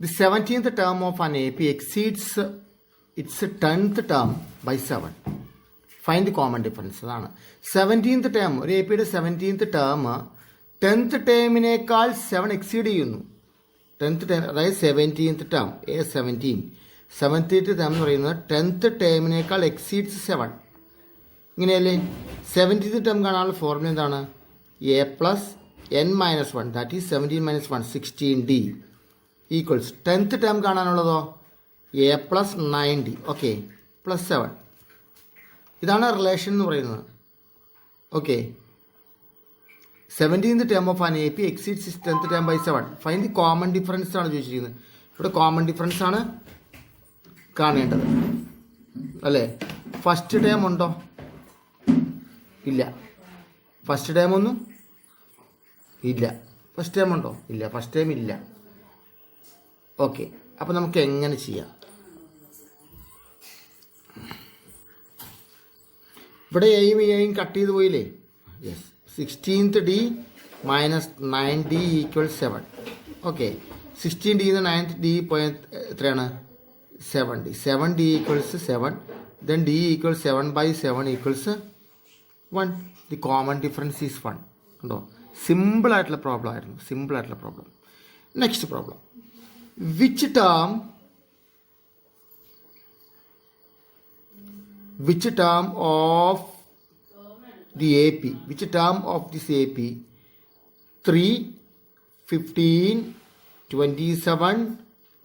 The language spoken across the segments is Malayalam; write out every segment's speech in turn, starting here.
The 17th term of an AP exceeds its 10th term by 7. Find the common difference. അതാണ് 17th term. ഒരു AP യുടെ 17th term 10th ടേമിനേക്കാൾ 7 എക്സീഡ് ചെയ്യുന്നു. 10th ടേം, അതായത് 17th term, സെവൻറ്റീൻത്ത് ടേം എന്ന് പറയുന്നത് 10th ടേമിനേക്കാൾ എക്സീഡ്സ് 7. ഇങ്ങനെയല്ലേ? 17th ടേം കാണാനുള്ള ഫോർമുല എന്താണ്? A+n-1, that is 17-1, 16D equals 10th term കാണാനുള്ളതോ A+9D, ഓക്കെ, +7. ഇതാണ് റിലേഷൻ എന്ന് പറയുന്നത്. Okay, 17th term of an AP exceeds is 10th term by 7. Find the common difference ആണ് ചോദിച്ചിരിക്കുന്നത്. ഇവിടെ കോമൺ ഡിഫറൻസ് ആണ് കാണേണ്ടത്, അല്ലേ? ഫസ്റ്റ് ടേം ഉണ്ടോ? ഇല്ല. ഫസ്റ്റ് ടേം ഒന്നും ഇല്ല. ഫസ്റ്റ് ടേം ഉണ്ടോ? ഇല്ല. ഫസ്റ്റ് ടേം ഇല്ല. ഓക്കെ, അപ്പോൾ നമുക്ക് എങ്ങനെ ചെയ്യാം? ഇവിടെ എയും കട്ട് ചെയ്ത് പോയില്ലേ? Yes. 16th D minus 9D equal 7. Okay, 16D 9th D പോയ എത്രയാണ്? 7D. 7D equals 7. Then D equal 7/7 equals 1. The common difference is 1. ഉണ്ടോ? സിമ്പിളായിട്ടുള്ള പ്രോബ്ലം ആയിരുന്നു. സിമ്പിളായിട്ടുള്ള problem. Next problem. Which term of the AP, which term of this AP 3, 15, 27,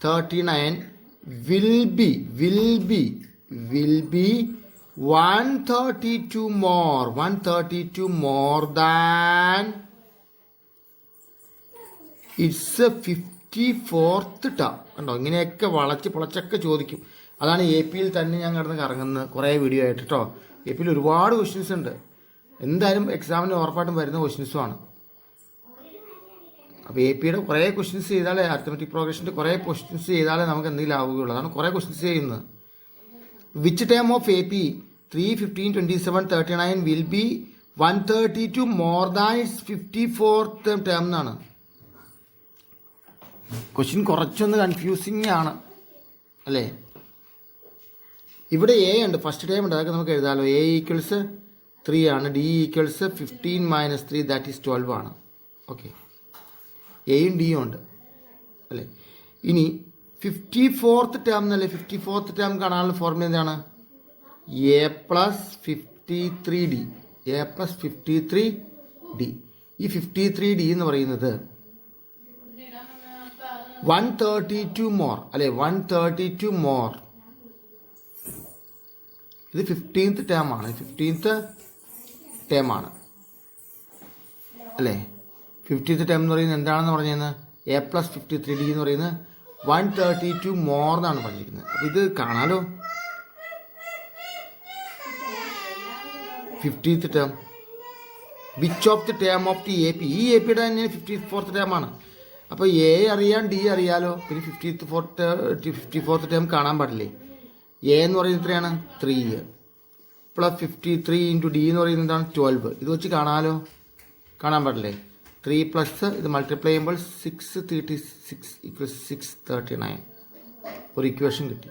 39 will be 132 more than its 54th term. കണ്ടോ? ഇങ്ങനെയൊക്കെ വളച്ച് പൊളച്ചൊക്കെ ചോദിക്കും. അതാണ് AP യിൽ തന്നെ ഞാൻ കിടന്ന് കറങ്ങുന്നത് കുറേ വീഡിയോ ആയിട്ട് കേട്ടോ. AP യിൽ ഒരുപാട് ക്വസ്റ്റ്യൻസ് ഉണ്ട്. എന്തായാലും എക്സാമിന് ഉറപ്പായിട്ടും വരുന്ന ക്വസ്റ്റ്യൻസുമാണ്. അപ്പോൾ AP യുടെ കുറേ ക്വസ്റ്റ്യൻസ് ചെയ്താലേ, അരിത്തമെറ്റിക് പ്രോഗ്രഷൻ്റെ കുറേ ക്വസ്റ്റ്യൻസ് ചെയ്താലേ നമുക്ക് എന്തെങ്കിലും ആവുകയുള്ളൂ. അതാണ് കുറേ ക്വസ്റ്റ്യൻസ് ചെയ്യുന്നത്. Which term of AP 3, 15, 27, 39 will be 132 more than it's 54th term എന്നാണ്. ക്വസ്റ്റ്യൻ കുറച്ചൊന്ന് കൺഫ്യൂസിങ് ആണ്, അല്ലേ? ഇവിടെ A ഉണ്ട്, ഫസ്റ്റ് ടൈം ഉണ്ട്, അതൊക്കെ നമുക്ക് എഴുതാമല്ലോ. A ഈക്വൽസ് 3 ആണ്. D ഈക്വൽസ് 15 - 3, ദാറ്റ് ഈസ് 12 ആണ്. ഓക്കെ, എയും ഡിയും ഉണ്ട്, അല്ലേ? ഇനി 54th ടേം എന്നല്ലേ? 54th ടേം കാണാനുള്ള ഫോർമുല എന്താണ്? A+53D. A+53D. ഈ 53D എന്ന് പറയുന്നത് 132 മോർ, അല്ലേ? 132 മോർ. ഇത് 15th ടേം ആണ്. 15th ടേം ആണ്, അല്ലേ? 50th ടേം എന്ന് പറയുന്നത് എന്താണെന്ന് പറഞ്ഞത്? A+53D എന്ന് പറയുന്നത് 132 മോർ എന്നാണ് പറഞ്ഞിരിക്കുന്നത്. അപ്പോൾ ഇത് കാണാലോ. 50th term. Which of the term of the AP? ഈ AP യുടെ തന്നെ 54th ടേം ആണ്. അപ്പോൾ A അറിയാം, D അറിയാലോ. പിന്നെ 54th ടേം കാണാൻ പാടില്ലേ? A എന്ന് പറയുന്നത് എത്രയാണ്? 3 + 53 × D എന്ന് പറയുന്നത് എന്താണ്? 12. ഇത് വെച്ച് കാണാമല്ലോ. കാണാൻ പാടില്ലേ? 3 പ്ലസ് ഇത് മൾട്ടിപ്ലൈ ചെയ്യുമ്പോൾ 636 = 639. ഒരു ഇക്വേഷൻ കിട്ടി.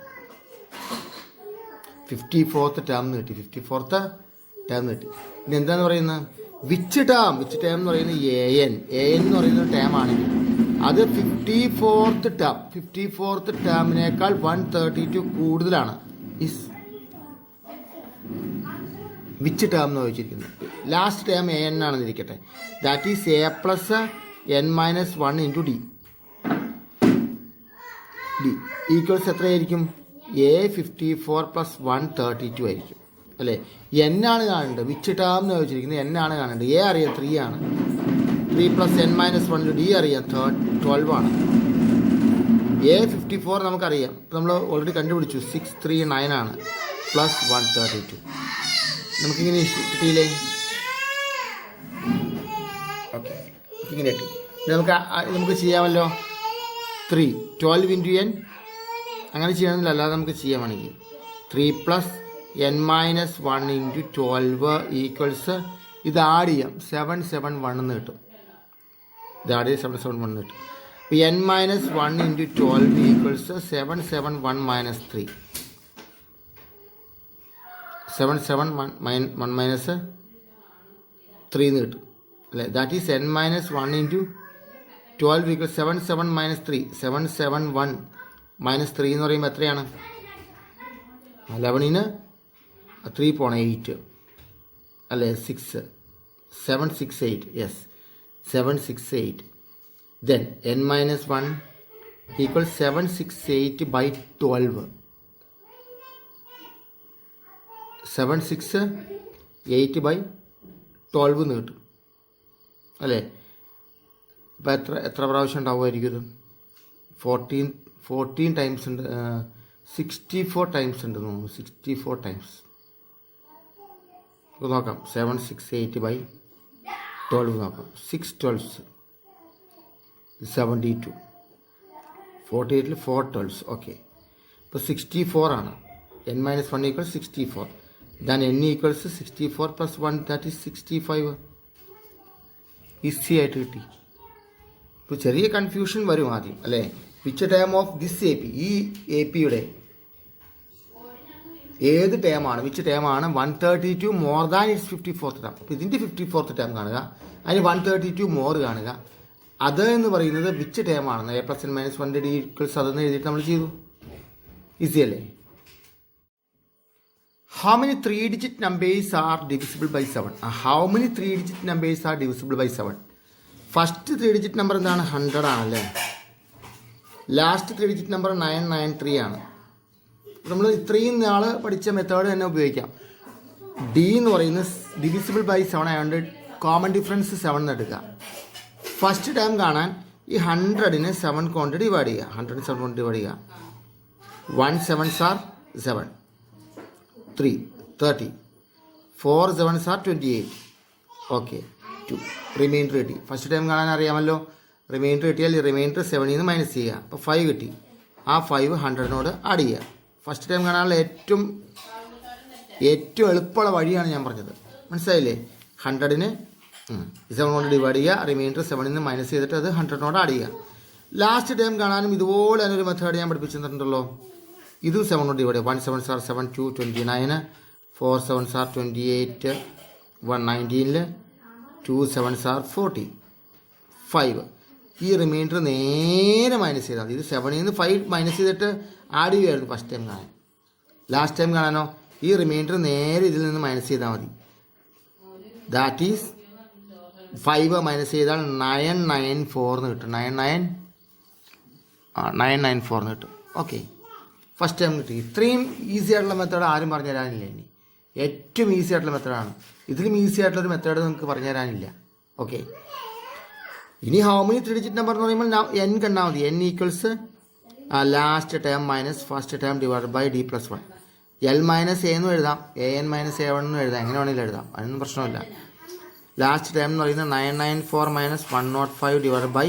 54th ടേം എന്ന് കിട്ടി. 54th ടേം എന്ന് കിട്ടി. ഇനി എന്താന്ന് പറയുന്നത്? വിച്ച് ടേം എന്ന് പറയുന്നത് AN എന്ന് പറയുന്ന ടേം ആണെങ്കിൽ അത് 54th ടേമിനേക്കാൾ 132 കൂടുതലാണ്. ഇസ് വിച്ച് ടേം എന്ന് ചോദിച്ചിരിക്കുന്നത്. ലാസ്റ്റ് ടേം AN ആണെന്ന് ഇരിക്കട്ടെ. That is A+n-1 × D equals എത്രയായിരിക്കും? A54 + 132 ആയിരിക്കും, അല്ലേ? N ആണ് കാണേണ്ടത്. വിച്ച് ടേം എന്ന് ചോദിച്ചിരിക്കുന്നത് N ആണ് കാണേണ്ടത്. A അറിയാം, 3 ആണ്. 3 + n-1 D അറിയാം, 12 ആണ്. A54 നമുക്കറിയാം, നമ്മൾ ഓൾറെഡി കണ്ടുപിടിച്ചു. 639 ആണ് +132. നമുക്കിങ്ങനെ കിട്ടിയില്ലേ? ഓക്കെ, ഇങ്ങനെ കിട്ടി. നമുക്ക് ചെയ്യാമല്ലോ. 12 × n അങ്ങനെ ചെയ്യണമെന്നില്ല, അല്ലാതെ നമുക്ക് ചെയ്യാമാണെങ്കിൽ 3 + n-1 × 12 ഈക്വൽസ് ഇത് ആഡ് ചെയ്യാം. 771 എന്ന് കിട്ടും. ഇത് ആഡ് ചെയ്ത് 771 കിട്ടും. n minus 1 into 12 equals 771 minus 3. 771 minus 3 എന്ന് കിട്ടും അല്ലേ. That is n minus 1 into 12 equals 77 minus 3. 771 minus 3 എന്ന് പറയുമ്പോൾ എത്രയാണ്? 11ന് 3 പോണം 8 അല്ലേ. 6 768 yes 768. Then n minus 1 equals 768 by 12. 768 by 12 എന്ന് കിട്ടും അല്ലേ. അപ്പോൾ എത്ര പ്രാവശ്യം ഉണ്ടാവുമായിരിക്കും ഇത്? 14 ടൈംസ് ഉണ്ട്. 64 ടൈംസ് ഉണ്ട് തോന്നുന്നു. 64 ടൈംസ് നോക്കാം. 768 by 12 നോക്കാം. 6 12s 72. 48ൽ 4 12s. ഓക്കെ, ഇപ്പോൾ 64 ആണ്. n minus 1 equals 64. Then n equals 64 plus 1, that is 65. Easy ആയിട്ട് കിട്ടി. ഇപ്പോൾ ചെറിയ കൺഫ്യൂഷൻ വരും ആദ്യം അല്ലേ. Which term of this A P, ഈ എ പിയുടെ ഏത് ടേമാണ്, വിച്ച് ടേമാണ് 132 more than it's 54th term. അപ്പോൾ ഇതിൻ്റെ 54th ടേം കാണുക, അതിന് 132 മോർ കാണുക. അത് എന്ന് പറയുന്നത് which ടേമാണെന്ന് a plus n minus 1 d equals അതെന്ന് എഴുതിയിട്ട് നമ്മൾ ചെയ്തു. ഈസി അല്ലേ. How many 3-digit numbers are divisible by 7? How many 3-digit numbers are divisible by 7? First 3-digit number എന്താണ്? 100 ആണല്ലേ. ലാസ്റ്റ് 3-digit നമ്പർ 993 ആണ്. നമ്മൾ ഇത്രയും നാൾ പഠിച്ച മെത്തേഡ് തന്നെ ഉപയോഗിക്കാം. ഡി എന്ന് പറയുന്നത് ഡിവിസിബിൾ ബൈ 7 ആയതുകൊണ്ട് കോമൺ ഡിഫറൻസ് 7 എന്ന് എടുക്കുക. ഫസ്റ്റ് ടൈം കാണാൻ ഈ 100നെ 7 കൊണ്ട് ഡിവൈഡ് ചെയ്യുക. 100 7 കൊണ്ട് ഡിവൈഡ് ചെയ്യുക. 1 7s are 7, 3 30, 4 7s are 28. Okay, 2 reminder കിട്ടി. ഫസ്റ്റ് ടൈം കാണാൻ അറിയാമല്ലോ. റിമൈൻഡർ കിട്ടിയാൽ റിമൈൻഡർ 7ൽ നിന്ന് മൈനസ് ചെയ്യുക. അപ്പോൾ 5 കിട്ടി. ആ 5 100നോട് ആഡ് ചെയ്യുക. ഫസ്റ്റ് ടൈം കാണാനുള്ള ഏറ്റവും എളുപ്പമുള്ള വഴിയാണ് ഞാൻ പറഞ്ഞത്. മനസ്സിലായില്ലേ? 100നെ 7 കൊണ്ട് ഡിവൈഡ് ചെയ്യുക. റിമൈൻഡർ 7ൽ നിന്ന് മൈനസ് ചെയ്തിട്ട് അത് 100നോട് ആഡ് ചെയ്യുക. ലാസ്റ്റ് ടൈം കാണാനും ഇതുപോലെ തന്നെ ഒരു മെത്തേഡ് ഞാൻ പഠിപ്പിച്ചു തന്നിട്ടുണ്ടല്ലോ. ഇതും 7 കൊണ്ട് ഡിവൈഡ് ചെയ്യുക. 1 7s are 7, 2 29, 4 7s are 28, 1 19, 2 7s are 40, 5. ഈ റിമൈൻഡർ നേരെ മൈനസ് ചെയ്താൽ മതി. ഇത് 7ൽ നിന്ന് 5 മൈനസ് ചെയ്തിട്ട് ആഡ് ചെയ്യുമായിരുന്നു ഫസ്റ്റ് ടൈം കാണാൻ. ലാസ്റ്റ് ടൈം കാണാനോ ഈ റിമൈൻഡർ നേരെ ഇതിൽ നിന്ന് മൈനസ് ചെയ്താൽ മതി. ദാറ്റ് ഈസ് 5 മൈനസ് ചെയ്താൽ 994 എന്ന് കിട്ടും. 994 എന്ന് കിട്ടും. ഓക്കെ, ഫസ്റ്റ് ടൈം കിട്ടി. ഇത്രയും ഈസി ആയിട്ടുള്ള മെത്തേഡ് ആരും പറഞ്ഞു തരാനില്ല. ഇനി ഏറ്റവും ഈസി ആയിട്ടുള്ള മെത്തേഡാണ്. ഇതിലും ഈസി ആയിട്ടുള്ളൊരു മെത്തേഡ് നിങ്ങൾക്ക് പറഞ്ഞു തരാനില്ല. ഓക്കെ, ഇനി ഹൗ മെനി 3-digit നമ്പർ എന്ന് പറയുമ്പോൾ n കണ്ടാൽ മതി. n equals last term minus first term divide by d + 1. l minus a എന്നും എഴുതാം, an മൈനസ് a1 എന്നും എഴുതാം. എങ്ങനെ വേണമെങ്കിലും എഴുതാം, അതിനൊന്നും പ്രശ്നമില്ല. ലാസ്റ്റ് ടേം എന്ന് പറയുന്നത് 994 മൈനസ് 105 ഡിവൈഡ് ബൈ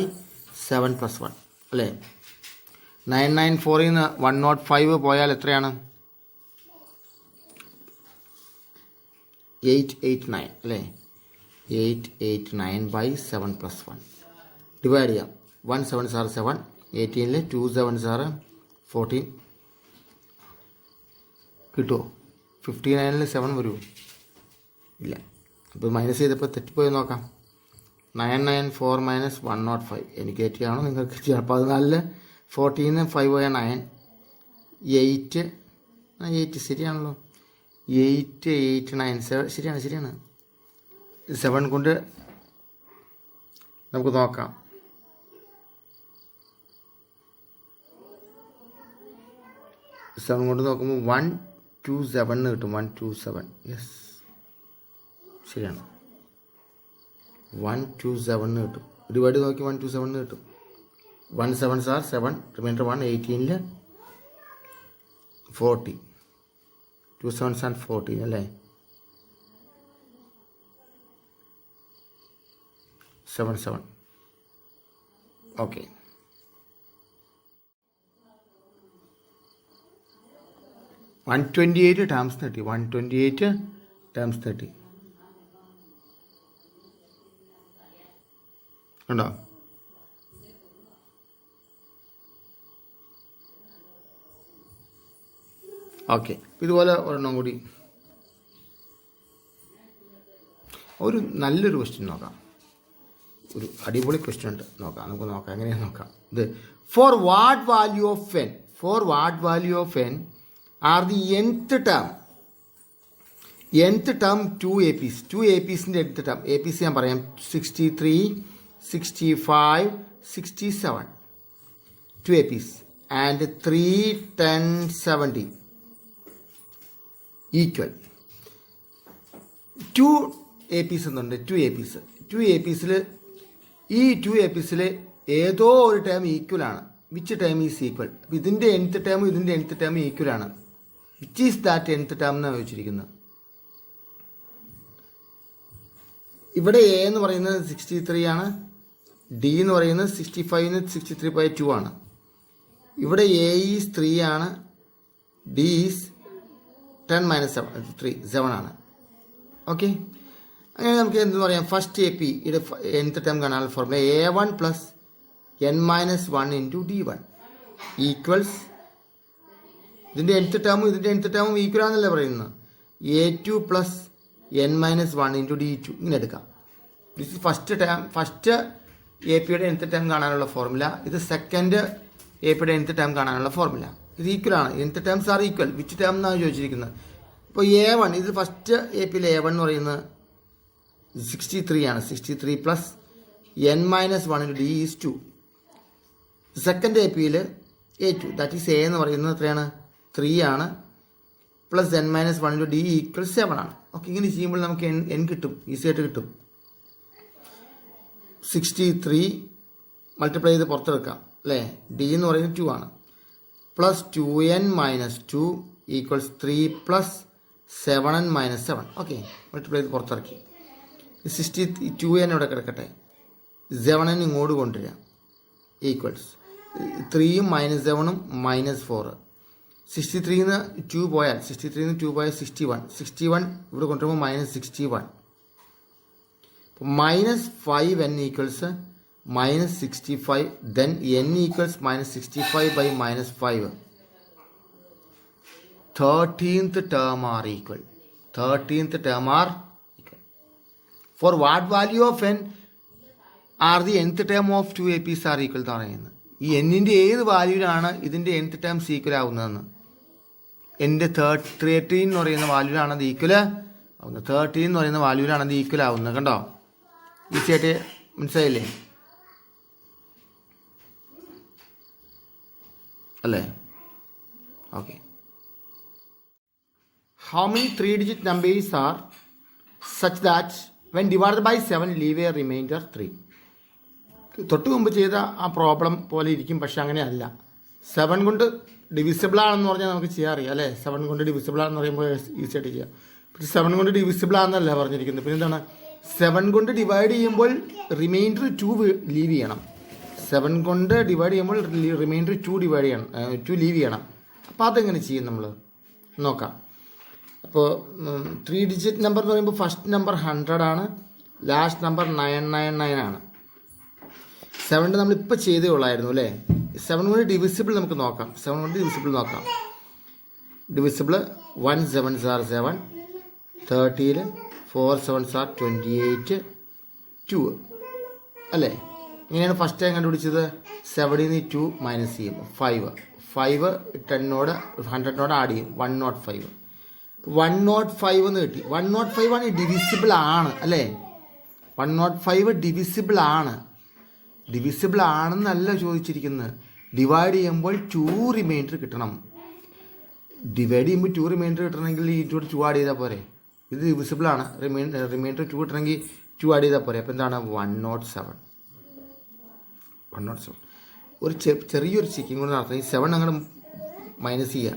7 + 1 അല്ലേ. 994ൽ നിന്ന് 105 പോയാൽ എത്രയാണ്? 889 അല്ലേ. 889 ബൈ 7 + 1 ഡിവൈഡ് ചെയ്യാം. 1 7s are 7, 18ൽ 2 7s are 14. കിട്ടുമോ? 59ൽ 7 വരുമോ? ഇല്ല. അപ്പോൾ മൈനസ് ചെയ്തപ്പോൾ തെറ്റിപ്പോയി നോക്കാം. 994 മൈനസ് 105 എനിക്ക് തെറ്റിയാണോ നിങ്ങൾക്ക് ചെയ്യാം. 14ൽ 14 5 പോയാൽ 9, 8 ശരിയാണല്ലോ. 8 8 9 ശരിയാണ്. 7 കൊണ്ട് നമുക്ക് നോക്കാം. 7 കൊണ്ട് നോക്കുമ്പോൾ 127 എന്ന് കിട്ടും. 127 യെസ് ശരിയാണ്. 127 എന്ന് കിട്ടും. ഡിവൈഡ് നോക്കി 127 എന്ന് കിട്ടും. 1 7s are 7, reminder 1, 18ൽ 40, 2 7s are 14 അല്ലേ. 7 7 ഓക്കെ. $128 ടൈംസ് 30. 128 ടൈംസ് 30 ഉണ്ടോ? ഓക്കെ, ഇതുപോലെ ഒരെണ്ണം കൂടി, ഒരു നല്ലൊരു ക്വസ്റ്റ്യൻ നോക്കാം. ഒരു അടിപൊളി ക്വസ്റ്റ്യൻ ഉണ്ട്, നോക്കാം, നമുക്ക് നോക്കാം എങ്ങനെയാണ് നോക്കാം. ഇത് for what value of N are the nth term 2 APs. 2 APsൻ്റെ nth ടേം, APs ഞാൻ പറയാം, 63, 65, 67, 2 APs and 3, 10, 70 ഈക്വൽ 2 APs എന്നുണ്ട്. 2 APsൽ ഈ 2 APsൽ ഏതോ ഒരു ടേം ഈക്വലാണ്. Which term is equal? ഇതിൻ്റെ nth ടേമും ഇതിൻ്റെ nth ടേമും ഈക്വലാണ്. Which is that nth term എന്നാണ് ചോദിച്ചിരിക്കുന്നത്. ഇവിടെ എ എന്ന് പറയുന്നത് 63 ആണ്, ഡി എന്ന് പറയുന്നത് 65-ന് 63/2 ആണ്. ഇവിടെ എ ഈസ് 3 ആണ്, ഡി ഈസ് 10-7 ആണ്. ഓക്കെ, അങ്ങനെ നമുക്ക് എന്ത് പറയാം, ഫസ്റ്റ് എ പി ഇത് nth ടേം കാണാനുള്ള formula A1 plus n-1 into D1 equals, ഇതിൻ്റെ nth ടേമും ഈക്വൽ ആണെന്നല്ലേ പറയുന്നത്, A2 plus n-1 into D2 ഇങ്ങനെ എടുക്കാം. ദിസ് ഫസ്റ്റ് എ പിയുടെ nth ടേം കാണാനുള്ള ഫോർമുല. ഇത് സെക്കൻഡ് എ പിയുടെ nth ടേം കാണാനുള്ള ഫോർമുല. ഇത് ഈക്വൽ ആണ്. nth terms R equal. Which term എന്നാണ് ചോദിച്ചിരിക്കുന്നത്. ഇപ്പോൾ A1, ഇത് ഫസ്റ്റ് എ പിയിൽ A1 എന്ന് പറയുന്നത് 63 ആണ്. 63 plus n-1 into D is 2. Second A പിയിൽ A2, ദാറ്റ് ഈസ് എ എന്ന് പറയുന്നത് എത്രയാണ്, 3 ആണ്, plus n-1 into D equal 7 ആണ്. ഓക്കെ, ഇങ്ങനെ ചെയ്യുമ്പോൾ നമുക്ക് n കിട്ടും, ഈസി ആയിട്ട് കിട്ടും. 63 മൾട്ടിപ്ലൈ ചെയ്ത് പുറത്തെടുക്കാം അല്ലേ. ഡി എന്ന് പറയുന്നത് 2 ആണ്, plus 2n-2 equals 3 plus 7n-7. Okay, multiply ചെയ്ത് പുറത്തിറക്കി. 62n ഇവിടെ കിടക്കട്ടെ, 7n ഇങ്ങോട്ട് കൊണ്ടുവരിക ഈക്വൽസ് 3-ഉം -7-ഉം -4. 63-ന്ന് 2 പോയാൽ 61 ഇവിടെ കൊണ്ടുവരുമ്പോൾ -61. -5n equals -65, then n equals -65/-5. 13th term are equal. For what value of n are the nth term of 2 APs are equal എന്ന് പറയുന്നത്. ഈ എന്നിൻ്റെ ഏത് വാല്യൂലാണ് ഇതിൻ്റെ nth ടേംസ് ഈക്വൽ ആവുന്നതെന്ന്. എൻ്റെ 13 എന്ന് പറയുന്ന വാല്യൂലാണ് അത് ഈക്വൽ ആവുന്നത്. 13 എന്ന് പറയുന്ന വാല്യൂലാണ് അത് ഈക്വൽ ആവുന്നത്. കണ്ടോ, ഈസി ആയിട്ട് മനസ്സിലായില്ലേ അല്ലേ? Okay, how many 3-digit numbers are such that when divided by 7 leave a remainder 3? തൊട്ട് മുമ്പ് ചെയ്ത ആ പ്രോബ്ലം പോലെ ഇരിക്കും, പക്ഷെ അങ്ങനെയല്ല. 7 കൊണ്ട് ഡിവിസിബിൾ ആണെന്ന് പറഞ്ഞാൽ നമുക്ക് ചെയ്യാൻ അറിയാം അല്ലേ. 7 കൊണ്ട് ഡിവിസിബിൾ ആണെന്ന് പറയുമ്പോൾ ഈസി ആയിട്ട് ചെയ്യാം. പക്ഷെ 7 കൊണ്ട് ഡിവിസിബിൾ ആണെന്നല്ല പറഞ്ഞിരിക്കുന്നത്. പിന്നെ എന്താണ്, 7 കൊണ്ട് ഡിവൈഡ് ചെയ്യുമ്പോൾ റിമൈൻഡർ 2 ലീവ് ചെയ്യണം. 7 കൊണ്ട് ഡിവൈഡ് ചെയ്യുമ്പോൾ റിമൈൻഡർ 2 ലീവ് ചെയ്യണം. അപ്പോൾ അതെങ്ങനെ ചെയ്യും നമ്മൾ നോക്കാം. അപ്പോൾ 3 ഡിജിറ്റ് നമ്പർ എന്ന് പറയുമ്പോൾ ഫസ്റ്റ് നമ്പർ 100 ആണ്, ലാസ്റ്റ് നമ്പർ 999 ആണ്. 7 നമ്മളിപ്പോൾ ചെയ്തേ ഉള്ളായിരുന്നു അല്ലേ. 7 കൊണ്ട് ഡിവിസിബിൾ നമുക്ക് നോക്കാം. 7 കൊണ്ട് ഡിവിസിബിൾ നോക്കാം. Divisible 1 7s are 7, 30ൽ 4 7s are 28, 2 അല്ലേ. ഇങ്ങനെയാണ് ഫസ്റ്റ് ടൈം കണ്ടുപിടിച്ചത്. 7-ന് 2 മൈനസ് ചെയ്യും, 5 10-നോട് 100-നോട് ആഡ് ചെയ്യും, 105. 105 എന്ന് കിട്ടി. 105 ആണ് ഡിവിസിബിൾ ആണ് അല്ലേ. 105 ഡിവിസിബിൾ ആണെന്നല്ല ചോദിച്ചിരിക്കുന്നത്. ഡിവൈഡ് ചെയ്യുമ്പോൾ 2 റിമൈൻഡർ കിട്ടണം. ഡിവൈഡ് ചെയ്യുമ്പോൾ 2 റിമൈൻഡർ കിട്ടണമെങ്കിൽ ഈ 2 ആഡ് ചെയ്താൽ പോരെ. ഇത് ഡിവിസിബിൾ ആണ്, റിമൈൻഡർ 2 കിട്ടണമെങ്കിൽ 2 ആഡ് ചെയ്താൽ പോരെ. അപ്പോൾ എന്താണ് 107. ഒരു ചെറിയൊരു ചെക്കിങ് കൂടെ നടത്തുന്നത്. ഈ 7 അങ്ങോട്ട് മൈനസ് ചെയ്യുക.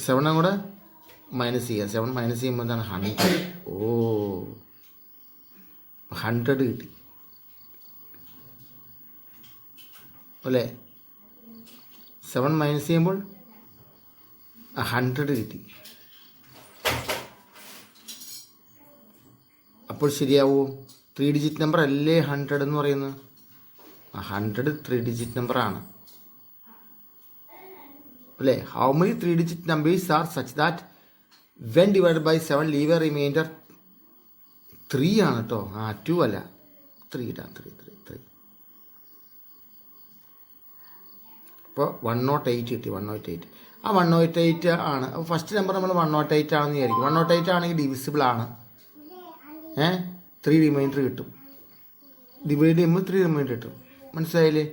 7 അങ്ങോട്ട് മൈനസ് ചെയ്യുക. 7 മൈനസ് ചെയ്യുമ്പോൾ എന്താണ് 100. 100 കിട്ടി അല്ലേ. 7 മൈനസ് ചെയ്യുമ്പോൾ 100 കിട്ടി. അപ്പോൾ ശരിയാവൂ. 3 ഡിജിറ്റ് നമ്പർ അല്ലേ 100 എന്ന് പറയുന്നത്. 100 3 ഡിജിറ്റ് നമ്പറാണ്. അല്ലേ? How many 3 digit numbers are such that when divide by 7 leave a remainder 3 ആണ് കേട്ടോ. 2 അല്ല, 3 ഇടാം. 3. അപ്പോൾ 108 കിട്ടി. 108 ആ 108 ആണ്. അപ്പോൾ ഫസ്റ്റ് നമ്പർ നമ്മൾ 108 ആണെന്ന് വിചാരിക്കും. 108 ആണെങ്കിൽ ഡിവിസിബിൾ ആണ്. 3 റിമൈൻഡർ കിട്ടും. ഡിവൈഡ് ചെയ്യുമ്പോൾ 3 റിമൈൻഡർ കിട്ടും. മനസ്സിലായില്ലേ?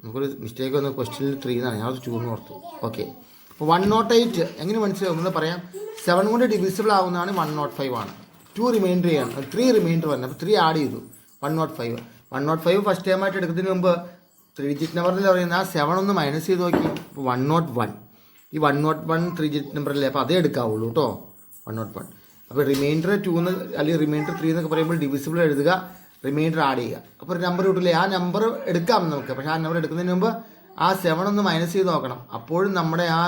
നമുക്കൊരു മിസ്റ്റേക്ക് വന്ന ക്വസ്റ്റ്യനിൽ 3 എന്നാണ്, ഞാൻ അത് 2 എന്ന് ഓർത്തു. ഓക്കെ, അപ്പോൾ 108 എങ്ങനെ മനസ്സിലാവുന്നത് പറയാം. 7 കൊണ്ട് ഡിവിസിബിൾ ആവുന്നതാണ് 105 ആണ്. 2 റിമൈൻഡർ ചെയ്യണം, 3 റിമൈൻഡർ വരണം. അപ്പോൾ 3 ആഡ് ചെയ്തു. 105 ഫസ്റ്റ് ടൈം ആയിട്ട് എടുക്കുന്നതിന് മുമ്പ് 3 ഡിജിറ്റ് നമ്പറിൽ പറയുന്നത് ആ 7 ഒന്ന് മൈനസ് ചെയ്ത് നോക്കി. അപ്പോൾ 101. ഈ 101 3 ഡിജിറ്റ് നമ്പറല്ലേ, അപ്പോൾ അതേ എടുക്കാവുള്ളൂ കേട്ടോ. 101. അപ്പോൾ റിമൈൻഡർ 2 എന്ന് അല്ലെങ്കിൽ റിമൈൻഡർ 3 എന്നൊക്കെ പറയുമ്പോൾ ഡിവിസിബിൾ എഴുതുക, റിമൈൻഡർ ആഡ് ചെയ്യുക. അപ്പോൾ ഒരു നമ്പർ കിട്ടില്ലേ, ആ നമ്പർ എടുക്കാം നമുക്ക്. പക്ഷേ ആ നമ്പർ എടുക്കുന്നതിന് മുമ്പ് ആ 7 ഒന്ന് മൈനസ് ചെയ്ത് നോക്കണം. അപ്പോഴും നമ്മുടെ ആ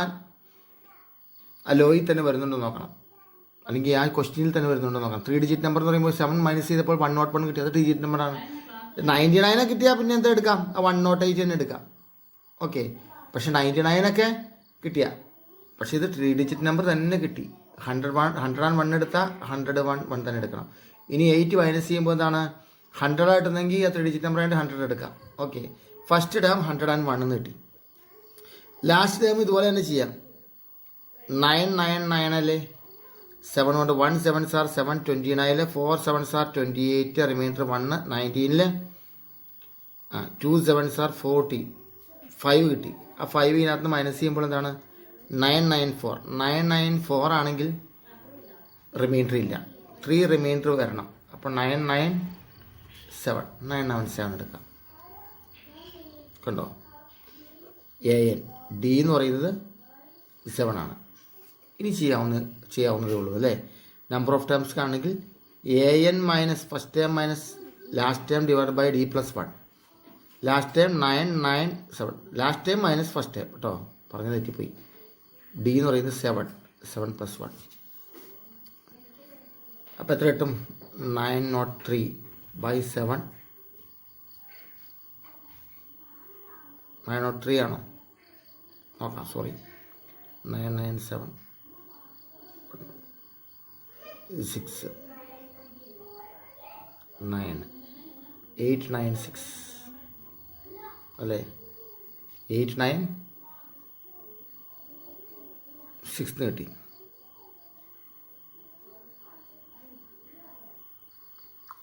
ലോയിൽ തന്നെ വരുന്നുണ്ടോ നോക്കണം, അല്ലെങ്കിൽ ആ ക്വസ്റ്റ്യനിൽ തന്നെ വരുന്നുണ്ടോ നോക്കണം. 3 ഡിജിറ്റ് നമ്പർ എന്ന് പറയുമ്പോൾ 7 മൈനസ് ചെയ്തപ്പോൾ 101 കിട്ടി. അത് ഡിജിറ്റ് നമ്പറാണ്. 99 കിട്ടിയാൽ പിന്നെ എന്താ എടുക്കാം, ആ 108 തന്നെ എടുക്കാം. ഓക്കെ, പക്ഷേ 99 കിട്ടിയ, പക്ഷേ ഇത് 3 ഡിജിറ്റ് നമ്പർ തന്നെ കിട്ടി. 101 എടുത്താൽ 101 തന്നെ എടുക്കണം. ഇനി 8 മൈനസ് ചെയ്യുമ്പോൾ എന്താണ്, 100 ആയിട്ടുണ്ടെങ്കിൽ ആ 3 ഡിജിറ്റ് നമ്പർ ആയിട്ട് 100 എടുക്കാം. ഓക്കെ, ഫസ്റ്റ് ടേം 101 എന്ന് കിട്ടി. ലാസ്റ്റ് ടേം ഇതുപോലെ തന്നെ ചെയ്യാം. 999 അല്ലേ, 7 കൊണ്ട് 1 7s are 7, 29 4 7s are 28, reminder 1, 19 2 7s are 40, 5 കിട്ടി. ആ 5 ഇതിനകത്ത് മൈനസ് ചെയ്യുമ്പോൾ എന്താണ് 994 ആണെങ്കിൽ റിമൈൻഡർ ഇല്ല, 3 റിമൈൻഡർ വരണം. അപ്പോൾ 997 എടുക്കാം. കണ്ടോ, AN ഡി എന്ന് പറയുന്നത് 7 ആണ്. ഇനി ചെയ്യാവുന്നതേ ഉള്ളൂ അല്ലേ. നമ്പർ ഓഫ് ടേംസ് ആണെങ്കിൽ AN minus first term minus last term divide by D+1. Last term 997, last term minus first term കേട്ടോ, പറഞ്ഞ് തെറ്റിപ്പോയി. ഡി എന്ന് പറയുന്നത് 7 + 1. അപ്പോൾ എത്ര കിട്ടും, 903/7. 903 ആണോ നോക്കാം, സോറി. 997 6 9 896 അല്ലേ, 896 കിട്ടി.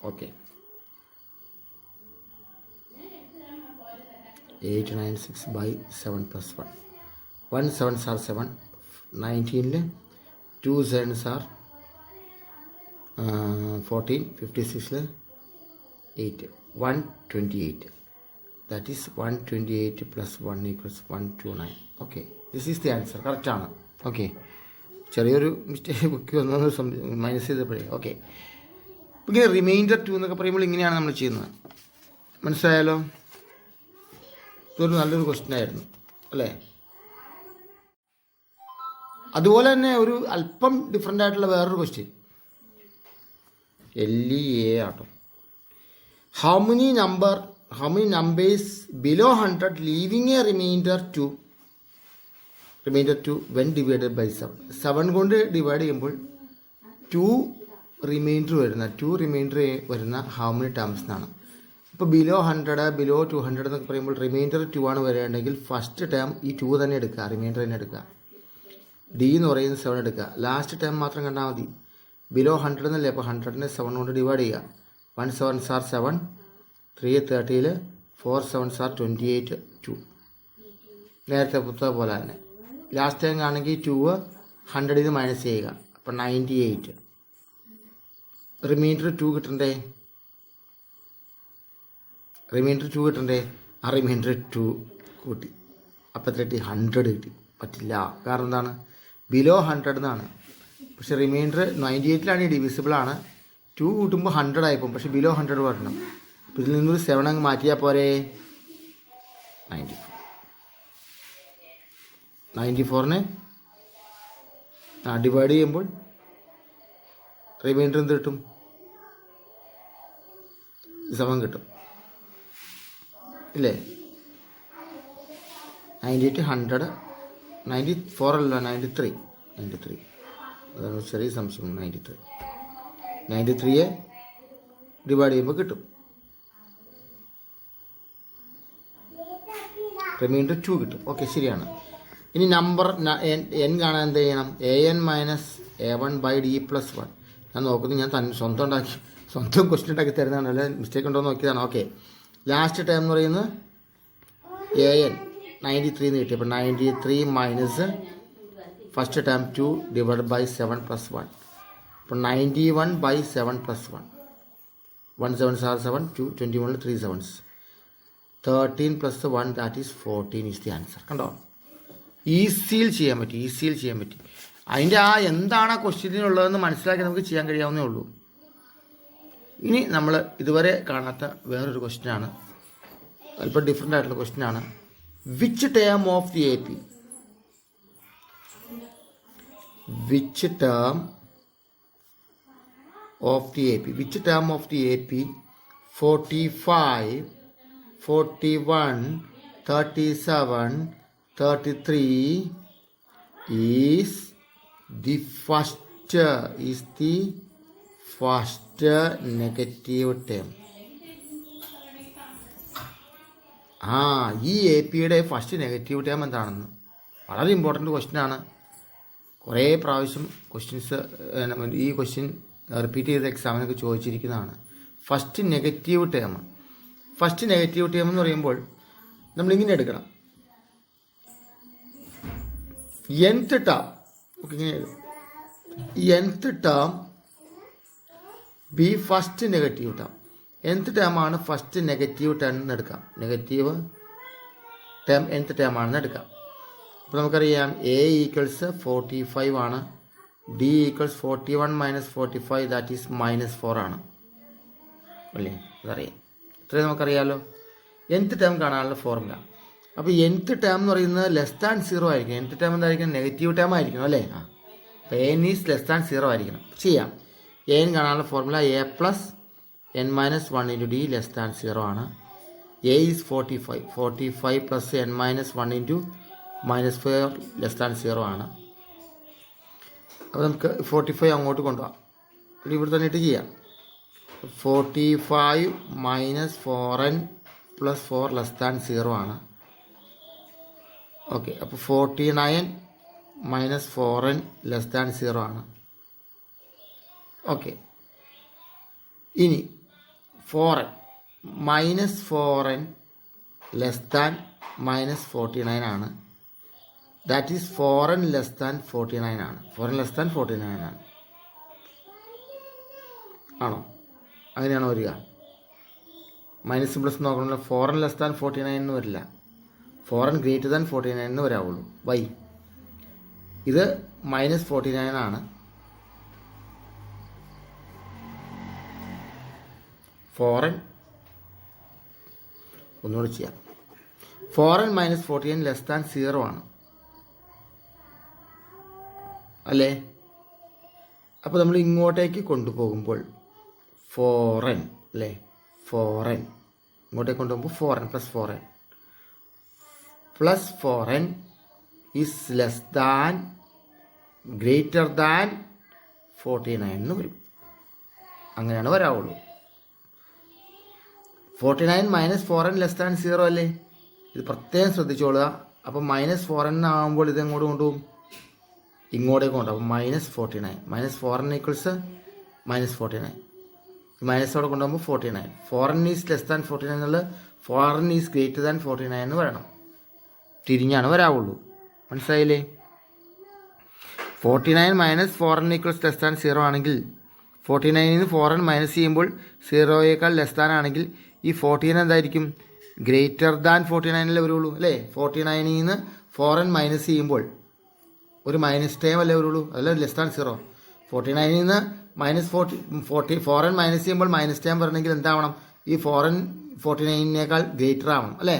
Okay, 896/7 + 1. 1 7s are 7, 19 2 7s are 14, 56 8, 128. That is 128 + 1 = 129. Okay, this is the answer. കറക്റ്റാണ്. ഓക്കെ, ചെറിയൊരു മിസ്റ്റേക്ക് ബുക്ക് വന്നത് മൈനസ് ചെയ്തപ്പോഴേ. ഓക്കെ, ഇങ്ങനെ റിമൈൻഡർ 2 എന്നൊക്കെ പറയുമ്പോൾ ഇങ്ങനെയാണ് നമ്മൾ ചെയ്യുന്നത്. മനസ്സിലായാലോ? ഇതൊരു നല്ലൊരു ക്വസ്റ്റ്യൻ ആയിരുന്നു അല്ലേ. അതുപോലെ തന്നെ ഒരു അല്പം ഡിഫറെൻ്റ് ആയിട്ടുള്ള വേറൊരു ക്വസ്റ്റ്യൻ LEA ആട്ടോ. How many numbers below 100 leaving a remainder 2 when divided by 7 കൊണ്ട് ഡിവൈഡ് ചെയ്യുമ്പോൾ 2 റിമൈൻഡർ വരുന്ന ഹൗ മെനി ടേംസ് എന്നാണ്. ഇപ്പോൾ ബിലോ 100 ബിലോ 200 എന്നൊക്കെ പറയുമ്പോൾ റിമൈൻഡർ 2 ആണ് വരികയാണെങ്കിൽ ഫസ്റ്റ് ടേം ഈ 2 തന്നെ എടുക്കുക, റിമൈൻഡർ തന്നെ എടുക്കുക. ഡി എന്ന് പറയുന്നത് 7 എടുക്കുക. ലാസ്റ്റ് ടേം മാത്രം കണ്ടാൽ മതി. ബിലോ 100 എന്നല്ലേ, അപ്പോൾ 100നെ 7 കൊണ്ട് ഡിവൈഡ് ചെയ്യുക. 1 7s are 7, 3 30, 4 7s are 28, 2. നേരത്തെ പുസ്തകം പോലെ തന്നെ. ലാസ്റ്റ് ടൈം ആണെങ്കിൽ 2 100 നിന്ന് മൈനസ് ചെയ്യുക, അപ്പോൾ 98. റിമൈൻഡർ 2 കിട്ടണ്ടേ, ആ റിമൈൻഡർ 2 കൂട്ടി. അപ്പോൾ എത്ര കിട്ടി, 100 കിട്ടി. പറ്റില്ല, കാരണം എന്താണ്, ബിലോ 100 എന്നാണ്. പക്ഷെ റിമൈൻഡർ 98ലാണ്, ഡിവിസിബിളാണ്. 2 കൂട്ടുമ്പോൾ 100 ആയിപ്പോൾ, പക്ഷെ ബിലോ 100 വരണം. അപ്പോൾ ഇതിൽ നിന്നൊരു 7 അങ്ങ് മാറ്റിയാൽ പോരെ, 94നെ ഡിവൈഡ് ചെയ്യുമ്പോൾ റിമൈൻഡർ എന്ത് കിട്ടും, 7 കിട്ടും ഇല്ലേ. 98 100 94 അല്ല 93 അതാണ് ചെറിയ സംശയം. 93 ഡിവൈഡ് ചെയ്യുമ്പോൾ കിട്ടും. റിമൈൻഡർ 2 കിട്ടും. ഓക്കെ, ശരിയാണ്. ഇനി നമ്പർ n കാണാൻ എന്ത് ചെയ്യണം? an minus a1/d+1. ഞാൻ നോക്കുന്നത് ഞാൻ സ്വന്തം ക്വസ്റ്റ്യൻ ഉണ്ടാക്കി തരുന്നതാണ്, അല്ലെ മിസ്റ്റേക്ക് ഉണ്ടോ എന്ന് നോക്കിയതാണ്. ഓക്കെ, ലാസ്റ്റ് ടൈം എന്ന് പറയുന്നത് an 93 എന്ന് കിട്ടി. അപ്പോൾ 93 minus first time 2 divide by 7 + 1. അപ്പോൾ 91/7 + 1. 1 7s are 7, 2 21 3 7s. 13 + 1 that is 14 is the answer. കണ്ടോ, ഈസിയിൽ ചെയ്യാൻ പറ്റി. അതിൻ്റെ എന്താണ് ആ ക്വസ്റ്റ്യനിലുള്ളതെന്ന് മനസ്സിലാക്കി നമുക്ക് ചെയ്യാൻ കഴിയാവുന്നേ ഉള്ളൂ. ഇനി നമ്മൾ ഇതുവരെ കാണാത്ത വേറൊരു ക്വസ്റ്റ്യനാണ്, അല്പം ഡിഫറെൻ്റ് ആയിട്ടുള്ള ക്വസ്റ്റ്യനാണ്. Which term of the AP 45, 41, 37, 33 is the first negative term. ഈ APയുടെ ഫസ്റ്റ് നെഗറ്റീവ് ടേം എന്താണെന്ന് വളരെ ഇമ്പോർട്ടൻ്റ് ക്വസ്റ്റ്യനാണ്. കുറേ പ്രാവശ്യം ഈ ക്വസ്റ്റ്യൻ റിപ്പീറ്റ് ചെയ്ത എക്സാമിനൊക്കെ ചോദിച്ചിരിക്കുന്നതാണ്. ഫസ്റ്റ് നെഗറ്റീവ് ടേം എന്ന് പറയുമ്പോൾ നമ്മളിങ്ങനെ എടുക്കണം. nth term B first negative term. nth term ആണ് ഫസ്റ്റ് നെഗറ്റീവ് ടേം എന്ന് എടുക്കാം. നെഗറ്റീവ് ടേം nth ടേം ആണെന്ന് എടുക്കാം. അപ്പോൾ നമുക്കറിയാം a = 45 ആണ്, d = 41 - 45 ദാറ്റ് ഈസ് -4 ആണ്, അല്ലേ? അതറിയാം, ഇത്രയും നമുക്കറിയാമല്ലോ. nth ടേം കാണാനുള്ള ഫോർമുല. അപ്പോൾ nth ടേം എന്ന് പറയുന്നത് <0 ആയിരിക്കും. nth ടേം എന്തായിരിക്കും? നെഗറ്റീവ് ടേം ആയിരിക്കണം, അല്ലേ? അപ്പോൾ n ഈസ് <0 ആയിരിക്കണം. ചെയ്യാം. n കാണാനുള്ള ഫോർമുല a + n - 1 × d <0 ആണ്. a ഈസ് 45 + n - 1 × -4 <0 ആണ്. അപ്പോൾ നമുക്ക് 45 അങ്ങോട്ട് കൊണ്ടുപോകാം. ഇവിടെ തന്നെ ഇട്ട് ചെയ്യാം. 45 - 4n + 4 <0 ആണ്. ഓക്കെ, അപ്പോൾ 49 - 4n <0 ആണ്. ഓക്കെ, ഇനി 4n -4n -49 ആണ്. ദാറ്റ് ഈസ് 4n <49 ആണ്. 4n <49 ആണ്. ആണോ? അങ്ങനെയാണോ വരിക? Minus plus നോക്കണമല്ലോ. 4n <49 എന്ന് വരില്ല, 4n > 49 എന്ന് വരാവുള്ളൂ. വൈ? ഇത് -49 ആണ്. 4n ഒന്നുകൂടി ചെയ്യാം. 4n - 49 <0 ആണ്, അല്ലേ? അപ്പോൾ നമ്മൾ ഇങ്ങോട്ടേക്ക് കൊണ്ടുപോകുമ്പോൾ 4n, അല്ലേ? 4n ഇങ്ങോട്ടേക്ക് കൊണ്ടുപോകുമ്പോൾ 4n + 4n is greater than 49 എന്ന് വരും. അങ്ങനെയാണ് വരാവുള്ളൂ. 49 - 4n <0 അല്ലേ? ഇത് പ്രത്യേകം ശ്രദ്ധിച്ചോളുക. അപ്പോൾ -4n ആകുമ്പോൾ ഇത് എങ്ങോട്ട് കൊണ്ടുപോകും? ഇങ്ങോട്ടേക്ക് കൊണ്ടുപോകും. അപ്പോൾ -49 -4n = -49. മൈനസോടെ കൊണ്ടുപോകുമ്പോൾ 49. 4n ഈസ് <49 എന്നുള്ളത് 4n ഈസ് ഗ്രേറ്റർ ദാൻ 49 എന്ന് വരണം. തിരിഞ്ഞാണ് വരാവുള്ളൂ. മനസ്സിലായില്ലേ? 49 - 4n = <0 ആണെങ്കിൽ 49 നിന്ന് 4n മൈനസ് ചെയ്യുമ്പോൾ 0യേക്കാൾ < ആണെങ്കിൽ ഈ 14 എന്തായിരിക്കും? ഗ്രേറ്റർ ദാൻ 49 വരുള്ളൂ, അല്ലേ? 49 നിന്ന് 4n മൈനസ് ചെയ്യുമ്പോൾ ഒരു ടൈം അല്ലേ വരുള്ളൂ, അതല്ല <0. 49 നിന്ന് -4n മൈനസ് ചെയ്യുമ്പോൾ ടൈം വരണമെങ്കിൽ എന്താവണം? ഈ 4n 49നേക്കാൾ ഗ്രേറ്റർ ആവണം, അല്ലേ?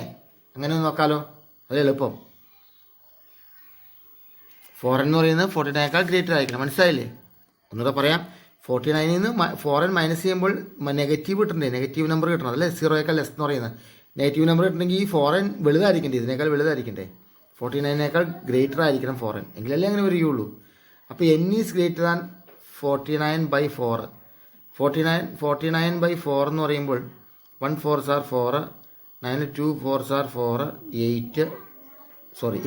അങ്ങനെ ഒന്ന് നോക്കാമല്ലോ, അത് എളുപ്പം. 4n എന്ന് പറയുന്നത് 49നേക്കാൾ ഗ്രേറ്റർ ആയിരിക്കണം. മനസ്സിലായില്ലേ? ഒന്നുകൂടെ പറയാം. 49 നിന്ന് 4n മൈനസ് ചെയ്യുമ്പോൾ നെഗറ്റീവ് കിട്ടണ്ടേ? നെഗറ്റീവ് നമ്പർ കിട്ടണം, അല്ലേ? 0യേക്കാൾ < എന്ന് പറയുന്നത് നെഗറ്റീവ് നമ്പർ കിട്ടണമെങ്കിൽ ഈ 4n വലുതായിരിക്കണ്ടേ? ഇതിനേക്കാൾ വലുതായിരിക്കണ്ടേ? 49നേക്കാൾ ഗ്രേറ്റർ ആയിരിക്കണം 4n, എങ്കിലല്ലേ അങ്ങനെ വരികയുള്ളൂ. അപ്പോൾ n ഈസ് ഗ്രേറ്റർ ദാൻ 49/4. 49/4 എന്ന് പറയുമ്പോൾ 1 4s are 4, 9 2 4s are 4, 8 sorry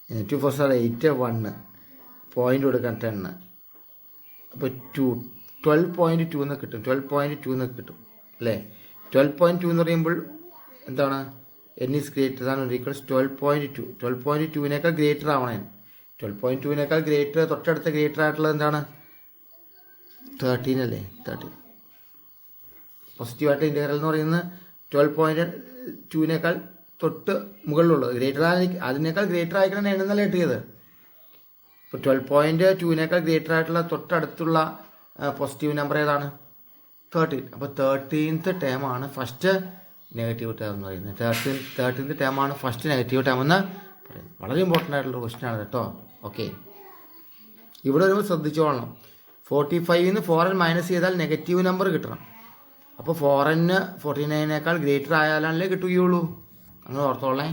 2 4s are 8, 1 point കൊടുക്കാൻ 10. അപ്പോൾ 12.2 എന്ന് കിട്ടും. 12.2 എന്ന് കിട്ടും അല്ലേ. 12.2 എന്ന് പറയുമ്പോൾ എന്താണ്, n is greater than or equals 12.2. 12.2വിനേക്കാൾ ഗ്രേറ്റർ ആവണം. 12.2വിനേക്കാൾ ഗ്രേറ്റർ, തൊട്ടടുത്ത ഗ്രേറ്റർ ആയിട്ടുള്ളത് എന്താണ്, 13 അല്ലേ. 13 പോസിറ്റീവായിട്ട് ഇൻ്റഗ്രൽ എന്ന് പറയുന്നത് 12.2വിനേക്കാൾ തൊട്ട് മുകളിലുള്ളത് ഗ്രേറ്റർ അതിനേക്കാൾ ഗ്രേറ്റർ ആയിട്ടാണ് എണ്ണുന്നല്ല കിട്ടിയത്. ഇപ്പോൾ 12.2വിനേക്കാൾ ഗ്രേറ്റർ ആയിട്ടുള്ള തൊട്ടടുത്തുള്ള പോസിറ്റീവ് നമ്പർ ഏതാണ്, 13. അപ്പോൾ 13th ടേമാണ് ഫസ്റ്റ് നെഗറ്റീവ് ടേം എന്ന് പറയുന്നത്. 13th ടേമാണ് ഫസ്റ്റ് നെഗറ്റീവ് ടേം എന്ന് പറയുന്നത്. വളരെ ഇമ്പോർട്ടൻ്റ് ആയിട്ടുള്ള ക്വസ്റ്റ്യൻ ആണ് കേട്ടോ. ഓക്കെ, ഇവിടെ വരുമ്പോൾ ശ്രദ്ധിച്ചോളണം. 45ന്ന് 4n മൈനസ് ചെയ്താൽ നെഗറ്റീവ് നമ്പർ കിട്ടണം. അപ്പോൾ 4n 49നേക്കാൾ ഗ്രേറ്റർ ആയാലല്ലേ കിട്ടുകയുള്ളൂ. അങ്ങനെ ഓർത്തോളേ.